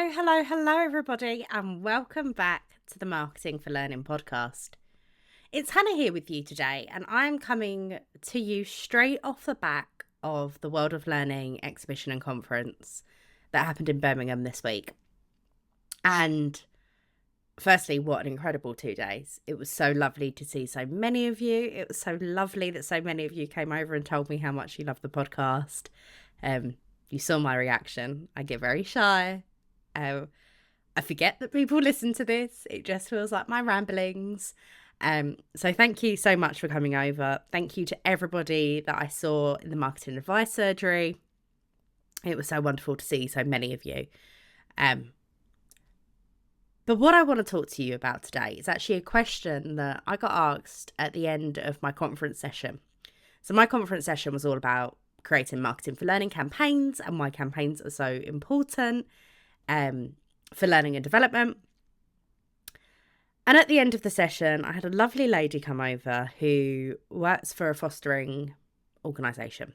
Hello, everybody, and welcome back to the Marketing for Learning podcast. It's Hannah here with you today, and I'm coming to you straight off the back of the World of Learning exhibition and conference that happened in Birmingham this week. And firstly, what an incredible 2 days. It was so lovely to see so many of you. It was so lovely that so many of you came over and told me how much you loved the podcast. You saw my reaction. I get very shy. I forget that people listen to this. It just feels like my ramblings. So thank you so much for coming over. Thank you to everybody that I saw in the marketing advice surgery. It was so wonderful to see so many of you. But what I want to talk to you about today is actually a question that I got asked at the end of my conference session. So my conference session was all about creating marketing for learning campaigns and why campaigns are so important for learning and development. And at the end of the session, I had a lovely lady come over who works for a fostering organisation.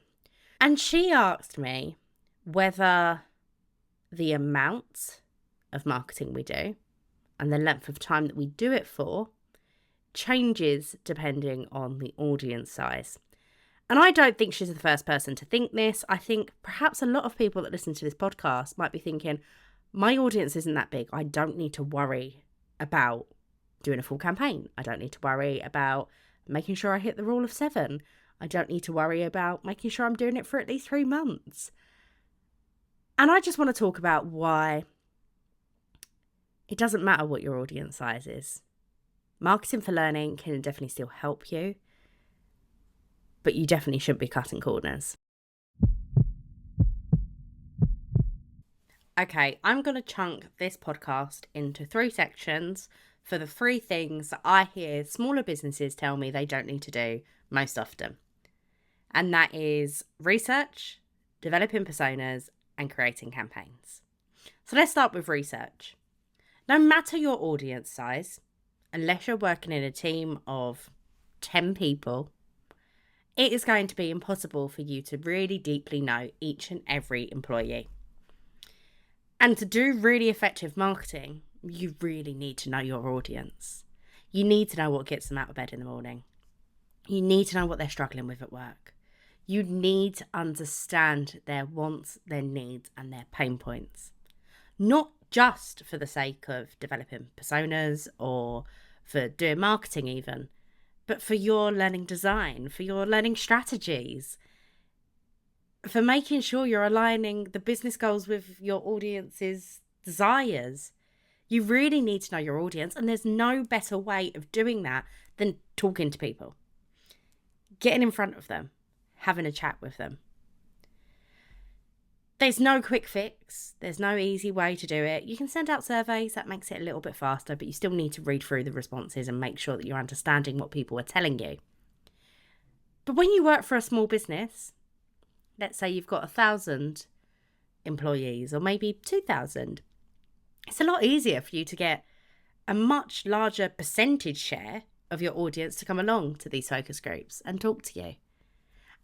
And she asked me whether the amount of marketing we do and the length of time that we do it for changes depending on the audience size. And I don't think she's the first person to think this. I think perhaps a lot of people that listen to this podcast might be thinking, my audience isn't that big. I don't need to worry about doing a full campaign. I don't need to worry about making sure I hit the rule of 7. I don't need to worry about making sure I'm doing it for at least 3 months. And I just want to talk about why it doesn't matter what your audience size is. Marketing for learning can definitely still help you, but you definitely shouldn't be cutting corners. Okay, I'm going to chunk this podcast into 3 sections for the 3 things that I hear smaller businesses tell me they don't need to do most often. And that is research, developing personas, and creating campaigns. So let's start with research. No matter your audience size, unless you're working in a team of 10 people, it is going to be impossible for you to really deeply know each and every employee. And to do really effective marketing, you really need to know your audience. You need to know what gets them out of bed in the morning. You need to know what they're struggling with at work. You need to understand their wants, their needs, and their pain points. Not just for the sake of developing personas or for doing marketing even, but for your learning design, for your learning strategies, for making sure you're aligning the business goals with your audience's desires. You really need to know your audience, and there's no better way of doing that than talking to people. Getting in front of them, having a chat with them. There's no quick fix. There's no easy way to do it. You can send out surveys, that makes it a little bit faster, but you still need to read through the responses and make sure that you're understanding what people are telling you. But when you work for a small business, let's say you've got 1,000 employees or maybe 2,000, it's a lot easier for you to get a much larger percentage share of your audience to come along to these focus groups and talk to you.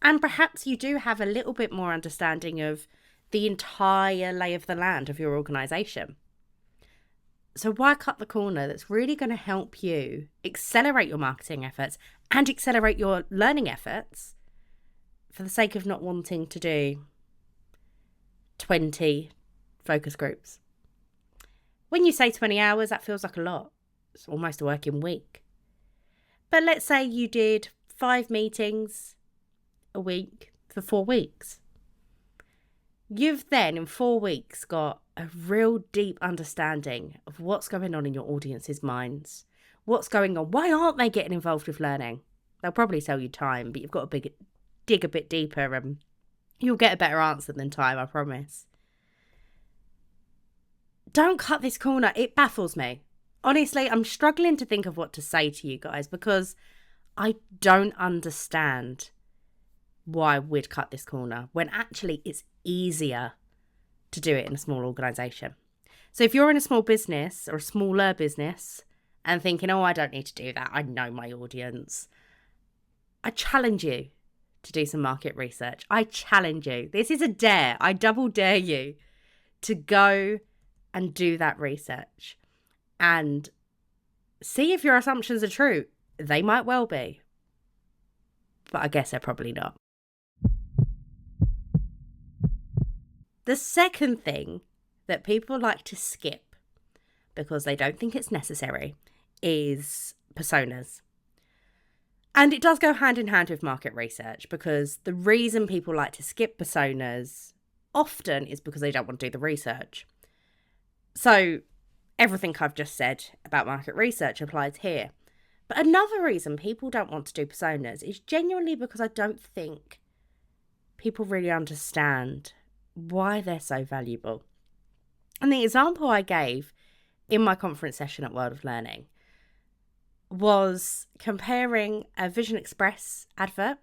And perhaps you do have a little bit more understanding of the entire lay of the land of your organisation. So why cut the corner that's really going to help you accelerate your marketing efforts and accelerate your learning efforts for the sake of not wanting to do 20 focus groups? When you say 20 hours, that feels like a lot. It's almost a working week. But let's say you did 5 meetings a week for 4 weeks. You've then, in 4 weeks, got a real deep understanding of what's going on in your audience's minds. What's going on? Why aren't they getting involved with learning? They'll probably tell you time, but you've got to dig a bit deeper and you'll get a better answer than time, I promise. Don't cut this corner. It baffles me. Honestly, I'm struggling to think of what to say to you guys because I don't understand why we'd cut this corner when actually it's easier to do it in a small organisation. So if you're in a small business or a smaller business and thinking, oh, I don't need to do that, I know my audience, I challenge you to do some market research. I challenge you. This is a dare. I double dare you to go and do that research and see if your assumptions are true. They might well be, but I guess they're probably not. The second thing that people like to skip because they don't think it's necessary is personas. And it does go hand in hand with market research, because the reason people like to skip personas often is because they don't want to do the research. So everything I've just said about market research applies here. But another reason people don't want to do personas is genuinely because I don't think people really understand why they're so valuable. And the example I gave in my conference session at World of Learning was comparing a Vision Express advert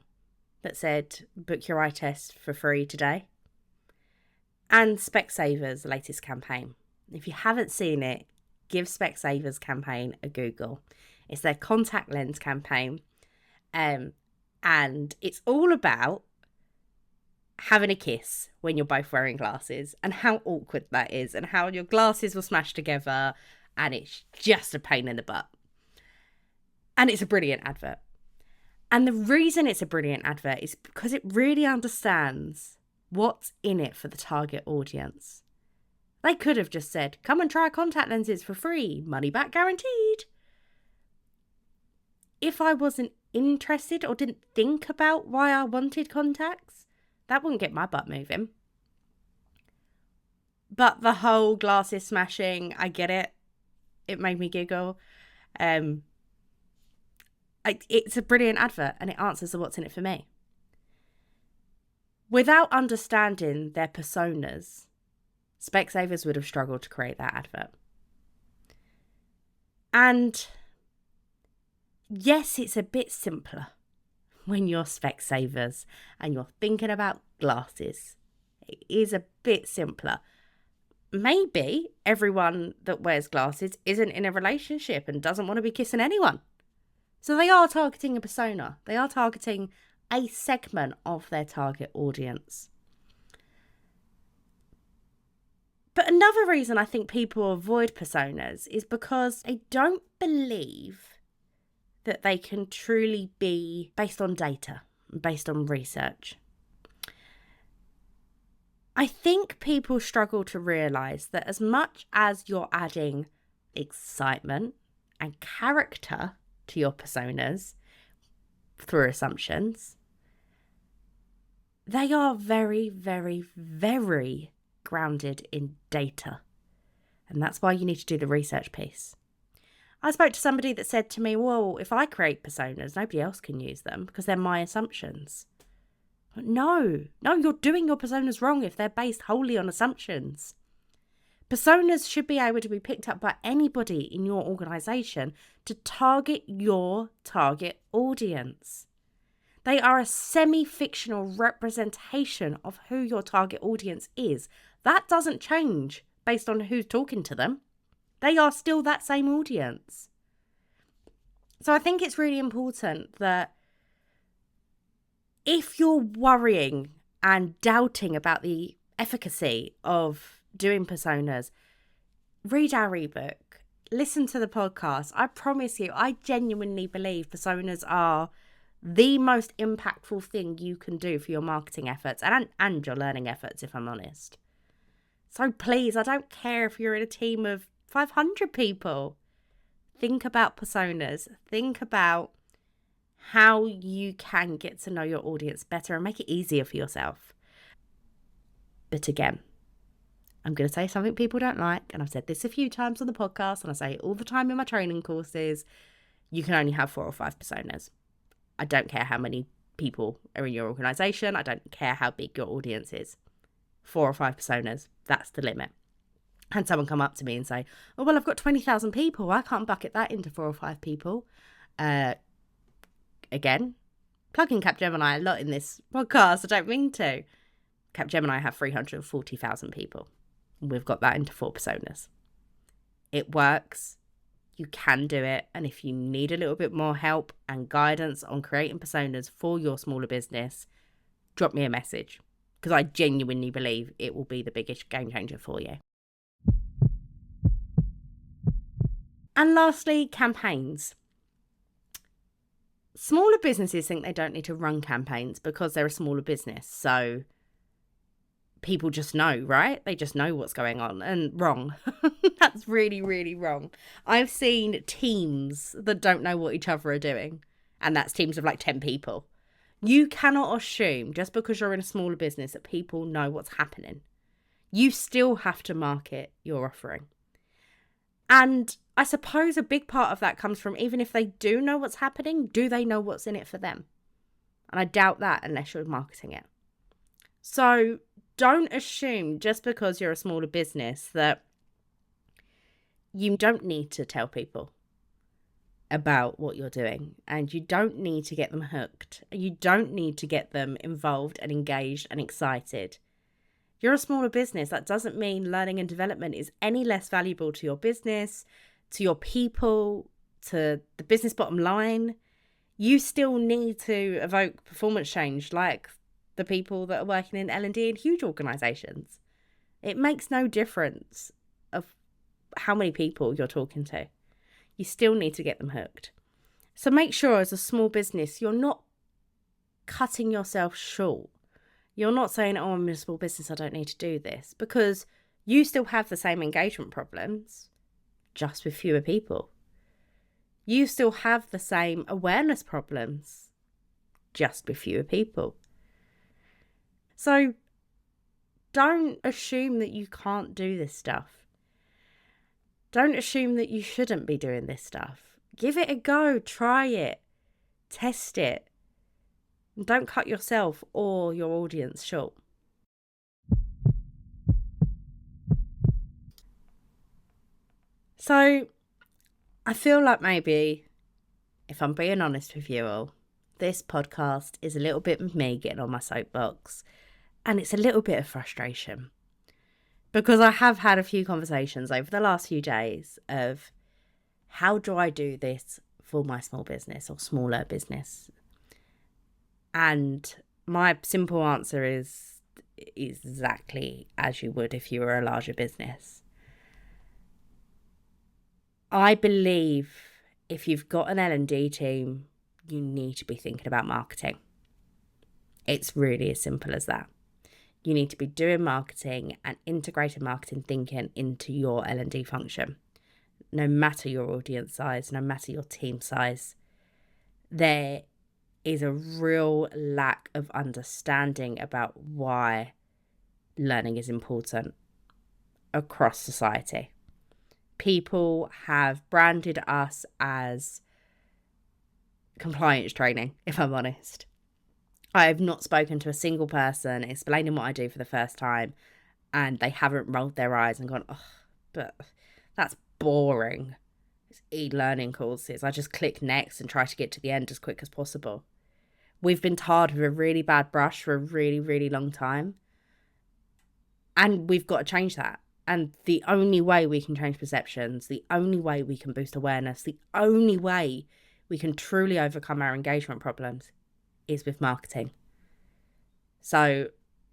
that said, book your eye test for free today, and Specsavers' latest campaign. If you haven't seen it, give Specsavers' campaign a Google. It's their contact lens campaign. And it's all about having a kiss when you're both wearing glasses and how awkward that is and how your glasses will smash together and it's just a pain in the butt. And it's a brilliant advert. And the reason it's a brilliant advert is because it really understands what's in it for the target audience. They could have just said, come and try contact lenses for free, money back guaranteed. If I wasn't interested or didn't think about why I wanted contacts, that wouldn't get my butt moving. But the whole glasses smashing, I get it. It made me giggle. It's a brilliant advert and it answers the what's in it for me. Without understanding their personas, Specsavers would have struggled to create that advert. And yes, it's a bit simpler when you're Specsavers and you're thinking about glasses. It is a bit simpler. Maybe everyone that wears glasses isn't in a relationship and doesn't want to be kissing anyone. So they are targeting a persona. They are targeting a segment of their target audience. But another reason I think people avoid personas is because they don't believe that they can truly be based on data, based on research. I think people struggle to realise that as much as you're adding excitement and character to your personas through assumptions, they are very, very, very grounded in data. And that's why you need to do the research piece. I spoke to somebody that said to me, well, if I create personas, nobody else can use them because they're my assumptions. No, you're doing your personas wrong if they're based wholly on assumptions. Personas should be able to be picked up by anybody in your organisation to target your target audience. They are a semi-fictional representation of who your target audience is. That doesn't change based on who's talking to them. They are still that same audience. So I think it's really important that if you're worrying and doubting about the efficacy of doing personas, read our ebook, listen to the podcast. I promise you, I genuinely believe personas are the most impactful thing you can do for your marketing efforts and your learning efforts, if I'm honest. So please, I don't care if you're in a team of 500 people. Think about personas. Think about how you can get to know your audience better and make it easier for yourself. But again, I'm going to say something people don't like, and I've said this a few times on the podcast, and I say it all the time in my training courses. You can only have 4 or 5 personas. I don't care how many people are in your organisation. I don't care how big your audience is. 4 or 5 personas, that's the limit. And someone come up to me and say, oh, well, I've got 20,000 people. I can't bucket that into 4 or 5 people. Again, plugging Capgemini a lot in this podcast. I don't mean to. Capgemini have 340,000 people. We've got that into 4 personas. It works. You can do it. And if you need a little bit more help and guidance on creating personas for your smaller business, drop me a message, because I genuinely believe it will be the biggest game changer for you. And lastly, campaigns. Smaller businesses think they don't need to run campaigns because they're a smaller business. So people just know, right? They just know what's going on. And wrong. That's really, really wrong. I've seen teams that don't know what each other are doing. And that's teams of like 10 people. You cannot assume just because you're in a smaller business that people know what's happening. You still have to market your offering. And I suppose a big part of that comes from, even if they do know what's happening, do they know what's in it for them? And I doubt that unless you're marketing it. So don't assume just because you're a smaller business that you don't need to tell people about what you're doing, and you don't need to get them hooked. You don't need to get them involved and engaged and excited. You're a smaller business. That doesn't mean learning and development is any less valuable to your business, to your people, to the business bottom line. You still need to evoke performance change like the people that are working in L&D in huge organisations. It makes no difference of how many people you're talking to. You still need to get them hooked. So make sure as a small business, you're not cutting yourself short. You're not saying, oh, I'm in a small business, I don't need to do this, because you still have the same engagement problems, just with fewer people. You still have the same awareness problems, just with fewer people. So don't assume that you can't do this stuff. Don't assume that you shouldn't be doing this stuff. Give it a go, try it, test it. Don't cut yourself or your audience short. So I feel like maybe, if I'm being honest with you all, this podcast is a little bit of me getting on my soapbox, and it's a little bit of frustration because I have had a few conversations over the last few days of how do I do this for my small business or smaller business? And my simple answer is exactly as you would if you were a larger business. I believe if you've got an L&D team, you need to be thinking about marketing. It's really as simple as that. You need to be doing marketing and integrated marketing thinking into your L&D function. No matter your audience size, no matter your team size, there is a real lack of understanding about why learning is important across society. People have branded us as compliance training, if I'm honest. I have not spoken to a single person explaining what I do for the first time, and they haven't rolled their eyes and gone, oh, but that's boring. It's e-learning courses. I just click next and try to get to the end as quick as possible. We've been tarred with a really bad brush for a really, really long time. And we've got to change that. And the only way we can change perceptions, the only way we can boost awareness, the only way we can truly overcome our engagement problems is with marketing. So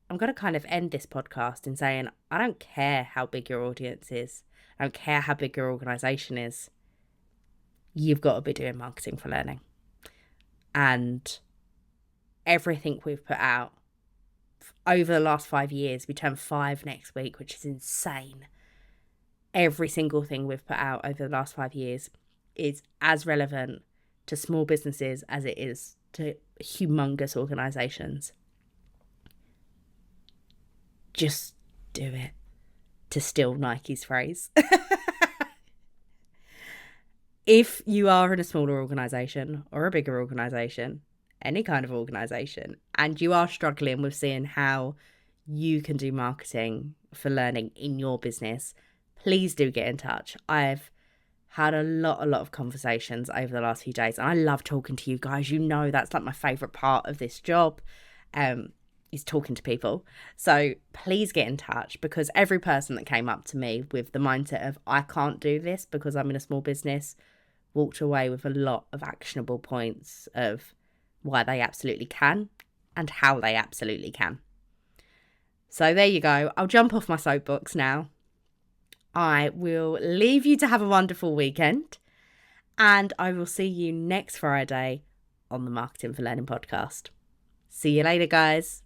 I'm going to kind of end this podcast in saying, I don't care how big your audience is. I don't care how big your organisation is. You've got to be doing marketing for learning. And everything we've put out over the last 5 years, we turn 5 next week, which is insane. Every single thing we've put out over the last 5 years is as relevant to small businesses as it is to humongous organisations. Just do it, to steal Nike's phrase. If you are in a smaller organisation or a bigger organisation, any kind of organisation, and you are struggling with seeing how you can do marketing for learning in your business, please do get in touch. I've had a lot of conversations over the last few days, and I love talking to you guys. You know that's like my favourite part of this job, is talking to people. So please get in touch, because every person that came up to me with the mindset of I can't do this because I'm in a small business walked away with a lot of actionable points of why they absolutely can and how they absolutely can. So there you go. I'll jump off my soapbox now. I will leave you to have a wonderful weekend, and I will see you next Friday on the Marketing for Learning podcast. See you later, guys.